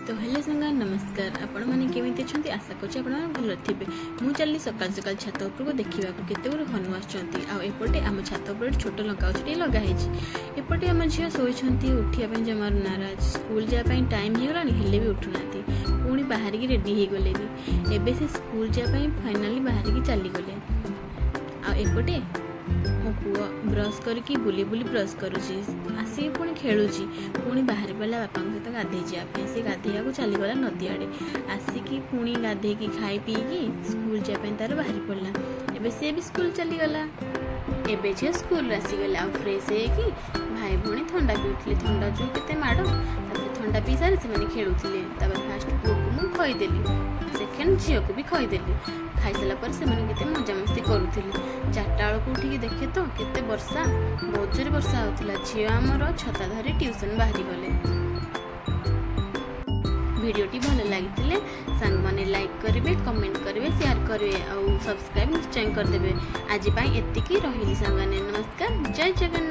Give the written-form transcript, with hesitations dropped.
तो हेलो संगा नमस्कार आपण मैंने केमी अच्छा आशा कर भल थे मुझे चली सकाल सकाल छात उपर को देखा केते गुड़े हनु आसपटे आम छात पर छोट लंका गछटे लगाई एपटे आम झील शोती उठा जमार नाराज स्कूल जावाई टाइम हो गलानी हेले भी उठुना पुणी बाहर की रेडी हो गले भी एबे से स्कूल जावाई फाइनाली बाहर की चलीगले आएपटे मो पुआ ब्रश करके बुली बुली ब्रश करुची आसिक पुणी खेलुची पुणी बाहर पड़ा बापा सहित गाधे जावाई से गाधेया चलीगला नदी आड़े आसिकी पुणी गाधे की खाई पीकी स्कूल जावाई तार बाहर पड़ा एबे से भी स्कूल चलीगला एबे झील स्कूल आसीगला फ्रेश है भाई भौणी थंडा पीउଥିଲେ थंडा जो केते माड़ थंडा पी सारी से खेलुले फास्ट पुओ को मुझे खईदेली सेकेंड झील को भी खईदेली खाई सारा पर से केते मजामस्ती करुले चार्टा बेलू उठिकी देखे तो केते वर्षा बहुत जोर वर्षा होता झील आमर छता धरी ट्यूशन बाहरी गले वीडियोटी भल लगी सांग माने लाइक करेंगे कमेंट करेंगे शेयर करेंगे और सब्सक्राइब निश्चय करदे आज एतिकी रही सांग नमस्कार जय जगन्नाथ।